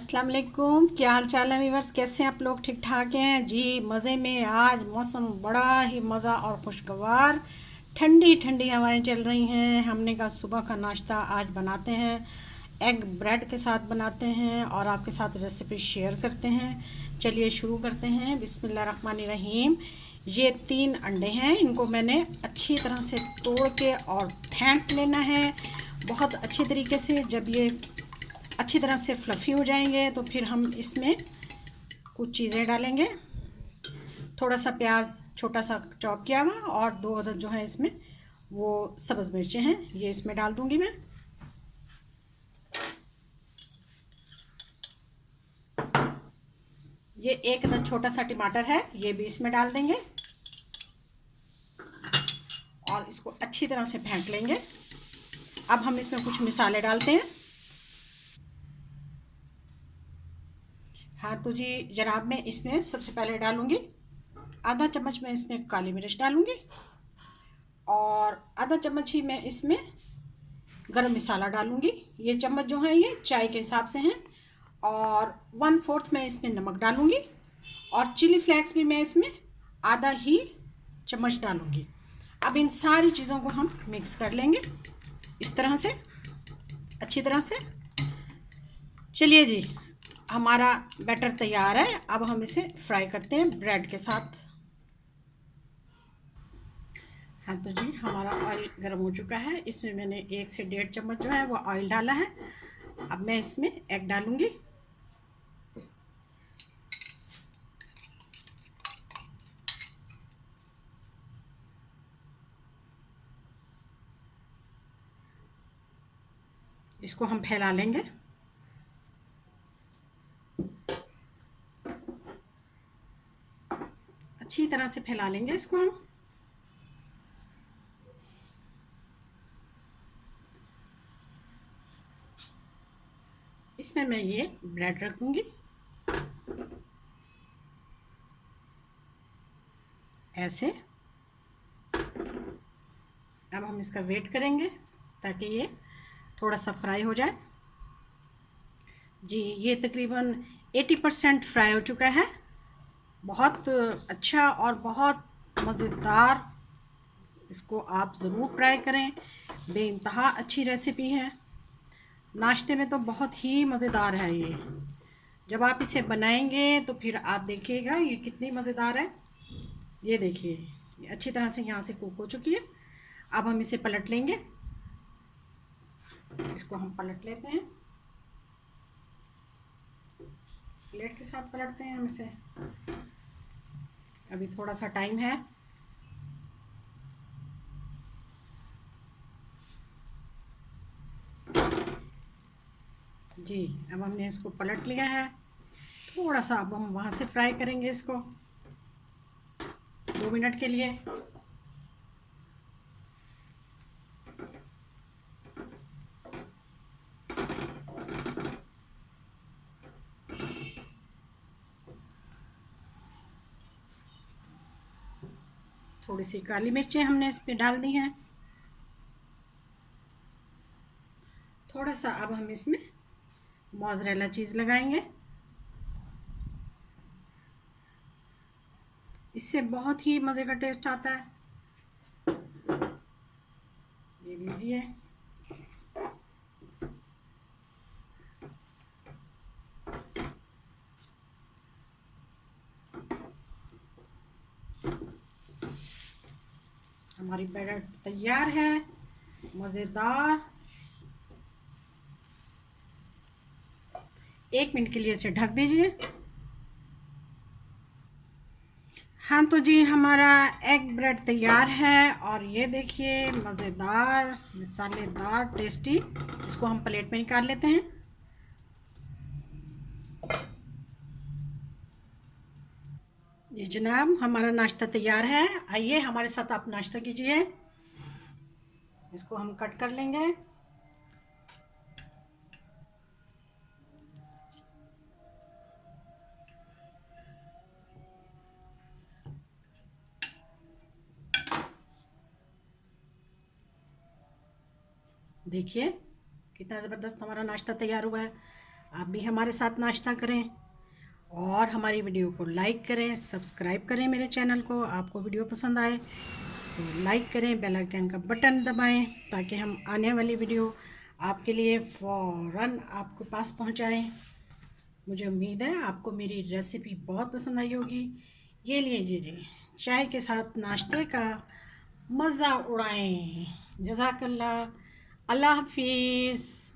अस्सलाम वालेकुम। क्या हाल चाल है वीवर्स, कैसे हैं आप लोग? ठीक ठाक हैं जी, मज़े में। आज मौसम बड़ा ही मज़ा और खुशगवार, ठंडी ठंडी हवाएं चल रही हैं। हमने कहा सुबह का नाश्ता आज बनाते हैं, एग ब्रेड के साथ बनाते हैं और आपके साथ रेसिपी शेयर करते हैं। चलिए शुरू करते हैं। बिस्मिल्लाहिर्रहमानिर्रहीम। ये 3 अंडे हैं, इनको मैंने अच्छी तरह से तोड़ के और फेंट लेना है बहुत अच्छी तरीके से। जब ये अच्छी तरह से फ्लफ़ी हो जाएंगे तो फिर हम इसमें कुछ चीज़ें डालेंगे। थोड़ा सा प्याज छोटा सा चॉप किया हुआ और 2 अदद जो है इसमें वो सब्ज़ मिर्चें हैं, ये इसमें डाल दूंगी मैं। ये 1 अदद छोटा सा टमाटर है, ये भी इसमें डाल देंगे और इसको अच्छी तरह से फेंट लेंगे। अब हम इसमें कुछ मसाले डालते हैं। हाँ तो जी जनाब, मैं इसमें सबसे पहले डालूंगी आधा चम्मच मैं इसमें काली मिर्च डालूंगी और आधा चम्मच ही मैं इसमें गरम मसाला डालूंगी। ये चम्मच जो है ये चाय के हिसाब से हैं। और 1/4 मैं इसमें नमक डालूंगी और चिली फ्लेक्स भी मैं इसमें आधा ही चम्मच डालूंगी। अब इन सारी चीज़ों को हम मिक्स कर लेंगे इस तरह से अच्छी तरह से। चलिए जी, हमारा बैटर तैयार है। अब हम इसे फ्राई करते हैं ब्रेड के साथ। हाँ तो जी, हमारा ऑयल गर्म हो चुका है। इसमें मैंने 1 से 1.5 चम्मच जो है वो ऑयल डाला है। अब मैं इसमें एग डालूंगी। इसको हम फैला लेंगे। अच्छी तरह से फैला लेंगे इसको हम। इसमें मैं ये ब्रेड रखूंगी ऐसे। अब हम इसका वेट करेंगे ताकि ये थोड़ा सा फ्राई हो जाए। जी, ये तकरीबन 80% फ्राई हो चुका है। बहुत अच्छा और बहुत मज़ेदार, इसको आप ज़रूर ट्राई करें। बेइंतहा अच्छी रेसिपी है, नाश्ते में तो बहुत ही मज़ेदार है ये। जब आप इसे बनाएंगे तो फिर आप देखिएगा ये कितनी मज़ेदार है। ये देखिए, ये अच्छी तरह से यहाँ से कुक हो चुकी है। अब हम इसे पलट लेंगे। इसको हम पलट लेते हैं, प्लेट के साथ पलटते हैं हम इसे। अभी थोड़ा सा टाइम है। जी, अब हमने इसको पलट लिया है। थोड़ा सा अब हम वहाँ से फ्राई करेंगे इसको 2 मिनट के लिए। थोड़ी सी काली मिर्चें हमने इस पे डाल दी हैं। थोड़ा सा अब हम इसमें मोज़रेला चीज़ लगाएंगे। इससे बहुत ही मज़े का टेस्ट आता है। ये लीजिए। हमारी बैटर तैयार है, मज़ेदार। 1 मिनट के लिए इसे ढक दीजिए। हाँ तो जी, हमारा एग ब्रेड तैयार है और ये देखिए मज़ेदार मसालेदार टेस्टी। इसको हम प्लेट में निकाल लेते हैं। जी जनाब, हमारा नाश्ता तैयार है। आइए हमारे साथ आप नाश्ता कीजिए। इसको हम कट कर लेंगे। देखिए कितना ज़बरदस्त हमारा नाश्ता तैयार हुआ है। आप भी हमारे साथ नाश्ता करें और हमारी वीडियो को लाइक करें, सब्सक्राइब करें मेरे चैनल को। आपको वीडियो पसंद आए तो लाइक करें, बेल आइकन का बटन दबाएं ताकि हम आने वाली वीडियो आपके लिए फ़ौरन आपके पास पहुंचाएं। मुझे उम्मीद है आपको मेरी रेसिपी बहुत पसंद आई होगी। ये लीजिए जी, चाय के साथ नाश्ते का मज़ा उड़ाएं। जज़ाकल्लाह। अल्लाह हाफिज़।